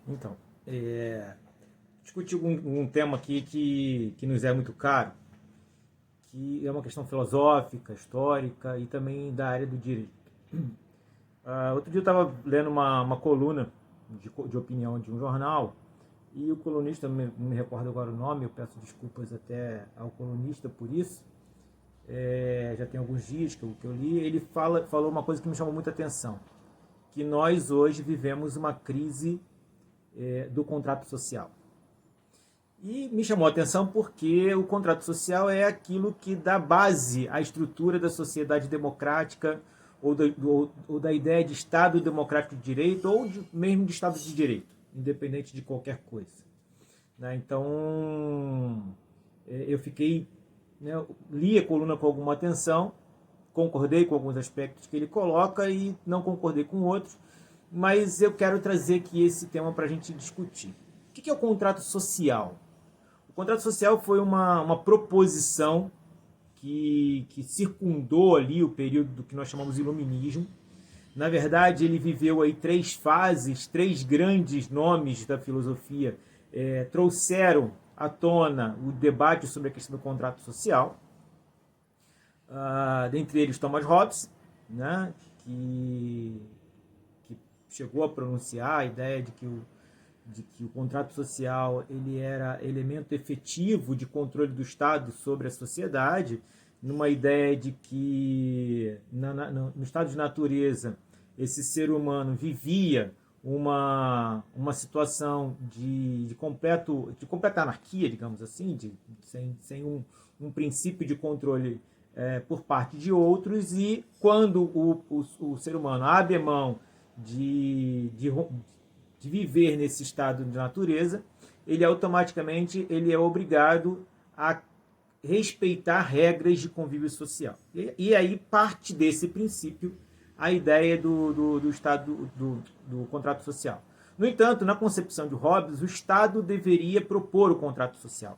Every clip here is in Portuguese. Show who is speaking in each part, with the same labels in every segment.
Speaker 1: Então, discutir um tema aqui que nos é muito caro, que é uma questão filosófica, histórica e também da área do direito. Outro dia eu estava lendo uma coluna de opinião de um jornal e o colunista, não me recordo agora o nome, eu peço desculpas até ao colunista por isso, já tem alguns dias que eu li, ele falou uma coisa que me chamou muita atenção, que nós hoje vivemos uma crise do contrato social. E me chamou a atenção porque o contrato social é aquilo que dá base à estrutura da sociedade democrática ou da ideia de Estado democrático de direito ou mesmo de Estado de direito, independente de qualquer coisa. Né? Então, eu fiquei, né, li a coluna com alguma atenção, concordei com alguns aspectos que ele coloca e não concordei com outros, mas eu quero trazer aqui esse tema para a gente discutir. O que é o contrato social? O contrato social foi uma proposição que circundou ali o período do que nós chamamos de iluminismo. Na verdade, ele viveu aí 3 fases, 3 grandes nomes da filosofia trouxeram à tona o debate sobre a questão do contrato social. Dentre eles, Thomas Hobbes, né, que chegou a pronunciar a ideia de que o contrato social ele era elemento efetivo de controle do Estado sobre a sociedade, numa ideia de que no estado de natureza esse ser humano vivia uma situação de completa anarquia, digamos assim, sem um princípio de controle por parte de outros, e quando o ser humano abre mão de viver nesse estado de natureza, ele automaticamente é obrigado a respeitar regras de convívio social. E aí parte desse princípio a ideia do Estado, do contrato social. No entanto, na concepção de Hobbes, o Estado deveria propor o contrato social.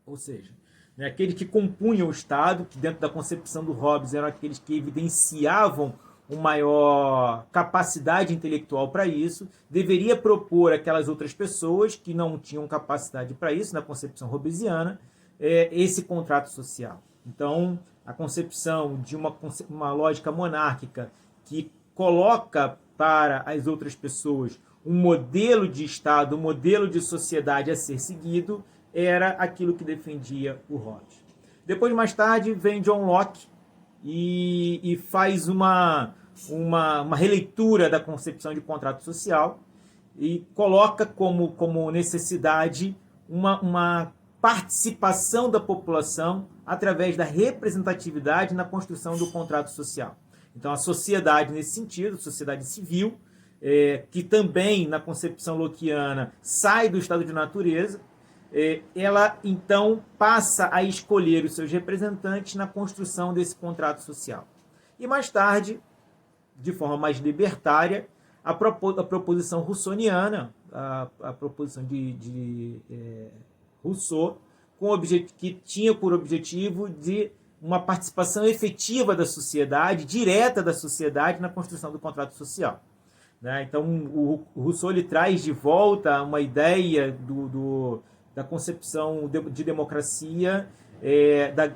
Speaker 1: Ou seja, né, aqueles que compunham o Estado, que dentro da concepção do Hobbes eram aqueles que evidenciavam uma maior capacidade intelectual para isso, deveria propor aquelas outras pessoas que não tinham capacidade para isso, na concepção hobbesiana, esse contrato social. Então, a concepção de uma lógica monárquica que coloca para as outras pessoas um modelo de Estado, um modelo de sociedade a ser seguido, era aquilo que defendia o Hobbes. Depois, mais tarde, vem John Locke e faz uma releitura da concepção de contrato social e coloca como necessidade uma participação da população através da representatividade na construção do contrato social. Então, a sociedade, nesse sentido, a sociedade civil, que também, na concepção lockeana, sai do estado de natureza, ela, então, passa a escolher os seus representantes na construção desse contrato social. E, mais tarde, de forma mais libertária, a proposição russoniana, a proposição de Rousseau, que tinha por objetivo de uma participação efetiva da sociedade, direta da sociedade, na construção do contrato social. Né? Então, o Rousseau ele traz de volta uma ideia da concepção de democracia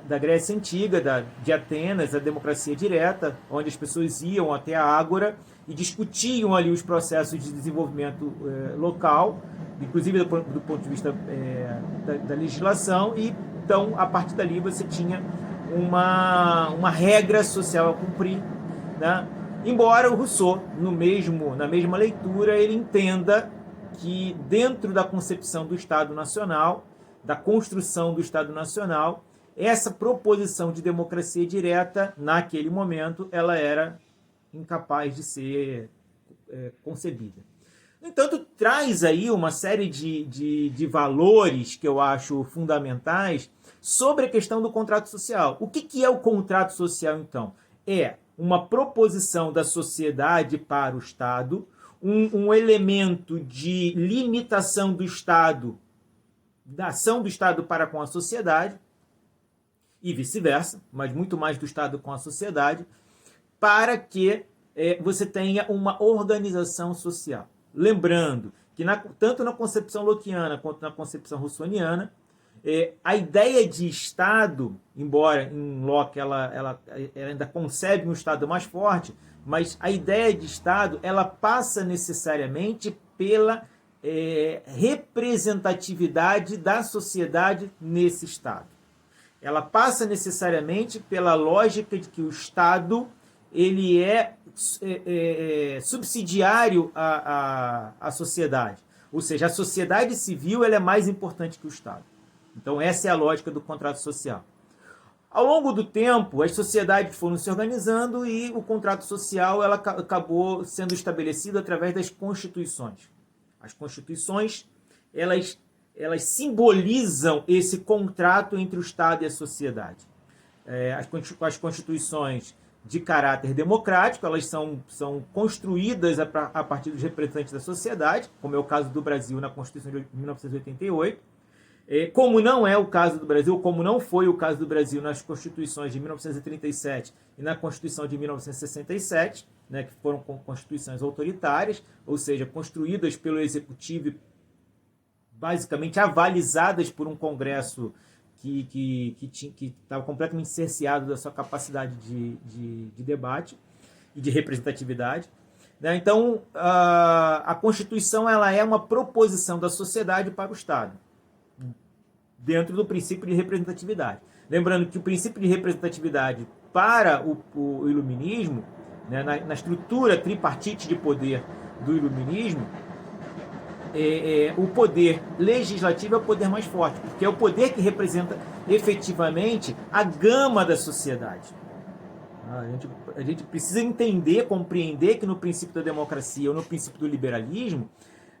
Speaker 1: da Grécia Antiga, de Atenas, a democracia direta, onde as pessoas iam até a ágora e discutiam ali os processos de desenvolvimento local, inclusive do ponto de vista da legislação, e então, a partir dali, você tinha uma regra social a cumprir. Né? Embora o Rousseau, na mesma leitura, ele entenda que dentro da concepção do Estado Nacional, da construção do Estado Nacional, essa proposição de democracia direta, naquele momento, ela era incapaz de ser concebida. No entanto, traz aí uma série de valores que eu acho fundamentais sobre a questão do contrato social. O que é o contrato social, então? É uma proposição da sociedade para o Estado, um elemento de limitação do Estado, da ação do Estado para com a sociedade, e vice-versa, mas muito mais do Estado com a sociedade, para que você tenha uma organização social. Lembrando que tanto na concepção lockeana quanto na concepção russoniana, a ideia de Estado, embora em Locke ela ainda concebe um Estado mais forte, mas a ideia de Estado ela passa necessariamente pela representatividade da sociedade nesse Estado. Ela passa necessariamente pela lógica de que o Estado ele é subsidiário à sociedade. Ou seja, a sociedade civil ela é mais importante que o Estado. Então essa é a lógica do contrato social. Ao longo do tempo, as sociedades foram se organizando e o contrato social ela acabou sendo estabelecido através das constituições. As constituições, elas simbolizam esse contrato entre o Estado e a sociedade. As constituições de caráter democrático, elas são construídas a partir dos representantes da sociedade, como é o caso do Brasil na Constituição de 1988, como não é o caso do Brasil, como não foi o caso do Brasil nas Constituições de 1937 e na Constituição de 1967, né, que foram constituições autoritárias, ou seja, construídas pelo Executivo, basicamente avalizadas por um Congresso que estava completamente cerceado da sua capacidade de debate e de representatividade. Né? Então, a Constituição ela é uma proposição da sociedade para o Estado, dentro do princípio de representatividade. Lembrando que o princípio de representatividade para o iluminismo, né, na estrutura tripartite de poder do iluminismo, o poder legislativo é o poder mais forte, porque é o poder que representa efetivamente a gama da sociedade. A gente precisa entender, compreender que no princípio da democracia ou no princípio do liberalismo,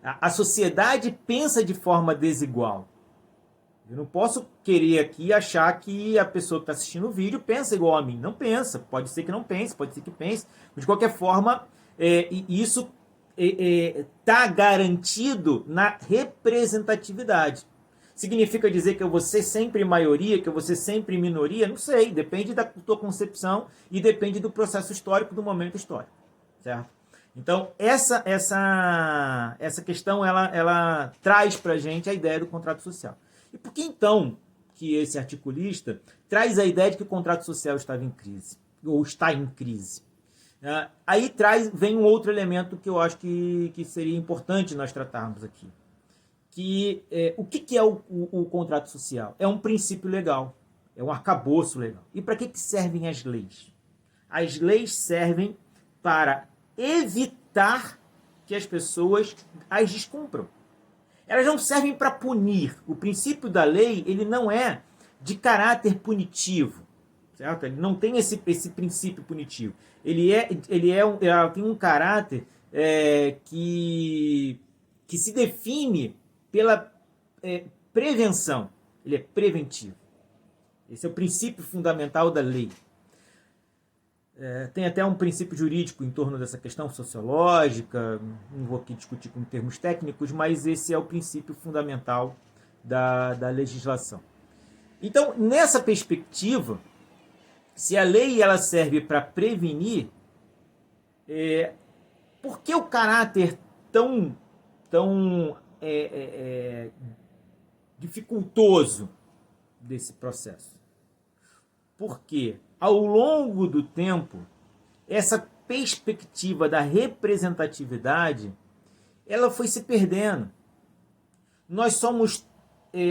Speaker 1: a sociedade pensa de forma desigual. Eu não posso querer aqui achar que a pessoa que está assistindo o vídeo pensa igual a mim. Não pensa. Pode ser que não pense, pode ser que pense. De qualquer forma, isso está garantido na representatividade. Significa dizer que eu vou ser sempre maioria, que eu vou ser sempre minoria? Não sei. Depende da tua concepção e depende do processo histórico, do momento histórico. Certo? Então, essa questão ela traz para a gente a ideia do contrato social. E por que então que esse articulista traz a ideia de que o contrato social estava em crise, ou está em crise? Aí vem um outro elemento que eu acho que seria importante nós tratarmos aqui. O que é o contrato social? É um princípio legal, é um arcabouço legal. E para que servem as leis? As leis servem para evitar que as pessoas as descumpram. Elas não servem para punir. O princípio da lei ele não é de caráter punitivo, certo? Ele não tem esse princípio punitivo. Ela tem um caráter que se define pela prevenção. Ele é preventivo. Esse é o princípio fundamental da lei. Tem até um princípio jurídico em torno dessa questão sociológica, não vou aqui discutir com termos técnicos, mas esse é o princípio fundamental da legislação. Então, nessa perspectiva, se a lei ela serve para prevenir, por que o caráter tão dificultoso desse processo? Porque ao longo do tempo, essa perspectiva da representatividade, ela foi se perdendo. Nós somos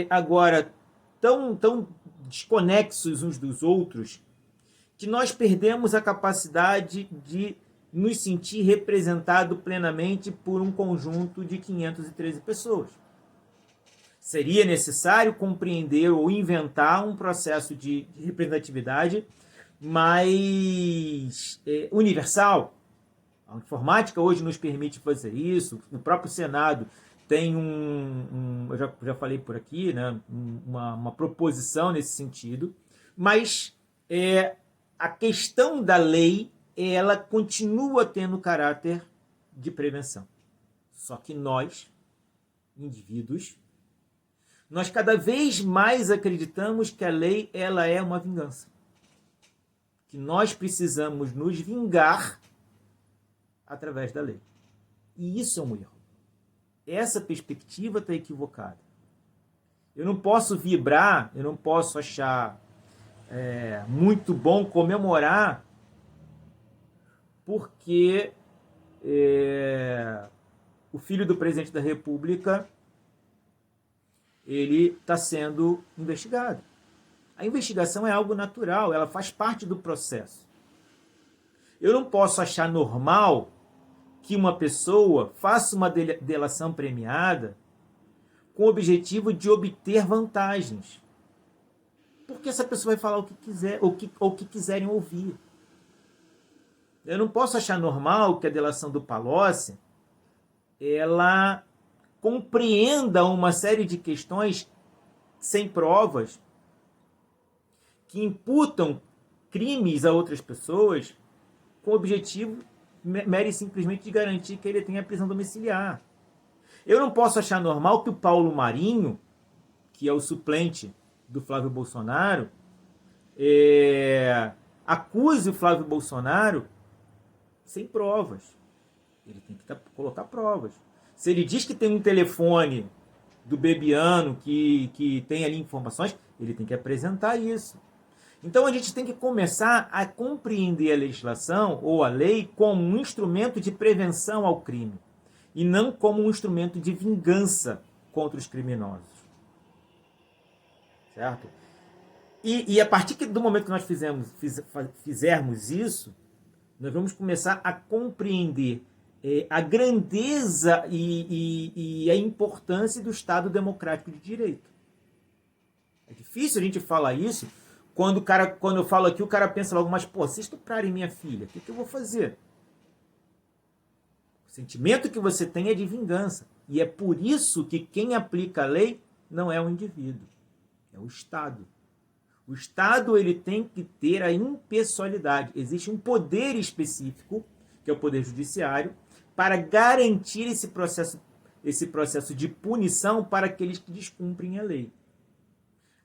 Speaker 1: agora tão desconexos uns dos outros que nós perdemos a capacidade de nos sentir representado plenamente por um conjunto de 513 pessoas. Seria necessário compreender ou inventar um processo de representatividade mais universal. A informática hoje nos permite fazer isso. No próprio Senado tem eu já falei por aqui, né, uma proposição nesse sentido, mas a questão da lei ela continua tendo caráter de prevenção. Só que nós, indivíduos, nós cada vez mais acreditamos que a lei ela é uma vingança. Que nós precisamos nos vingar através da lei. E isso é um erro. essa perspectiva está equivocada. Eu não posso vibrar, eu não posso achar muito bom comemorar porque o filho do presidente da República ele está sendo investigado. A investigação é algo natural, ela faz parte do processo. Eu não posso achar normal que uma pessoa faça uma delação premiada com o objetivo de obter vantagens. Porque essa pessoa vai falar o que quiser, ou o que quiserem ouvir. Eu não posso achar normal que a delação do Palocci ela compreenda uma série de questões sem provas que imputam crimes a outras pessoas com o objetivo mere simplesmente de garantir que ele tenha prisão domiciliar. Eu não posso achar normal que o Paulo Marinho, que é o suplente do Flávio Bolsonaro, acuse o Flávio Bolsonaro sem provas. Ele tem que colocar provas. Se ele diz que tem um telefone do Bebiano que tem ali informações, ele tem que apresentar isso. Então a gente tem que começar a compreender a legislação ou a lei como um instrumento de prevenção ao crime e não como um instrumento de vingança contra os criminosos. Certo? E a partir do momento que nós fizermos isso, nós vamos começar a compreender a grandeza e a importância do Estado democrático de direito. É difícil a gente falar isso quando eu falo aqui, o cara pensa logo, mas pô, se estuprarem minha filha, o que eu vou fazer? O sentimento que você tem é de vingança. E é por isso que quem aplica a lei não é o indivíduo, é o Estado. O Estado ele tem que ter a impessoalidade. Existe um poder específico, que é o poder judiciário, para garantir esse processo de punição para aqueles que descumprem a lei.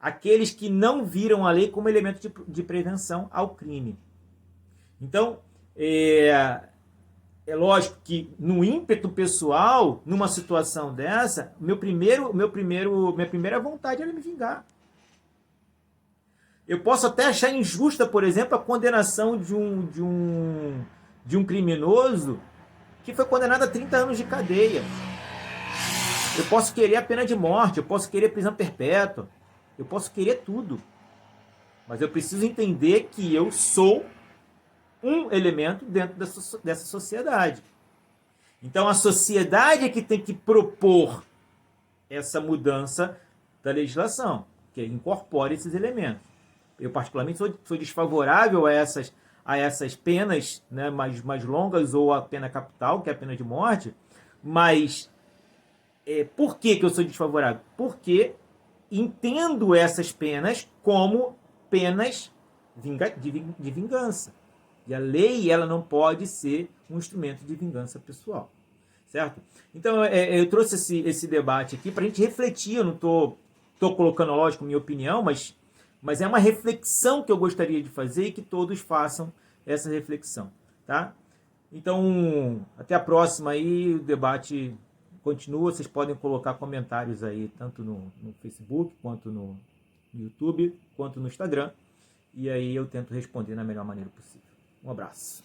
Speaker 1: Aqueles que não viram a lei como elemento de prevenção ao crime. Então, é lógico que no ímpeto pessoal, numa situação dessa, minha primeira vontade era me vingar. Eu posso até achar injusta, por exemplo, a condenação de um criminoso que foi condenado a 30 anos de cadeia. Eu posso querer a pena de morte, eu posso querer prisão perpétua, eu posso querer tudo. Mas eu preciso entender que eu sou um elemento dentro dessa sociedade. Então a sociedade é que tem que propor essa mudança da legislação, que incorpore esses elementos. Eu particularmente sou desfavorável a essas penas, né, mais longas, ou a pena capital, que é a pena de morte. Mas por que eu sou desfavorável? Porque entendo essas penas como penas de vingança. E a lei ela não pode ser um instrumento de vingança pessoal. Certo? Então eu trouxe esse debate aqui para a gente refletir. Eu não estou colocando, lógico, minha opinião, mas é uma reflexão que eu gostaria de fazer e que todos façam essa reflexão. Tá? Então, até a próxima aí, o debate continua. Vocês podem colocar comentários aí, tanto no Facebook, quanto no YouTube, quanto no Instagram. E aí eu tento responder da melhor maneira possível. Um abraço.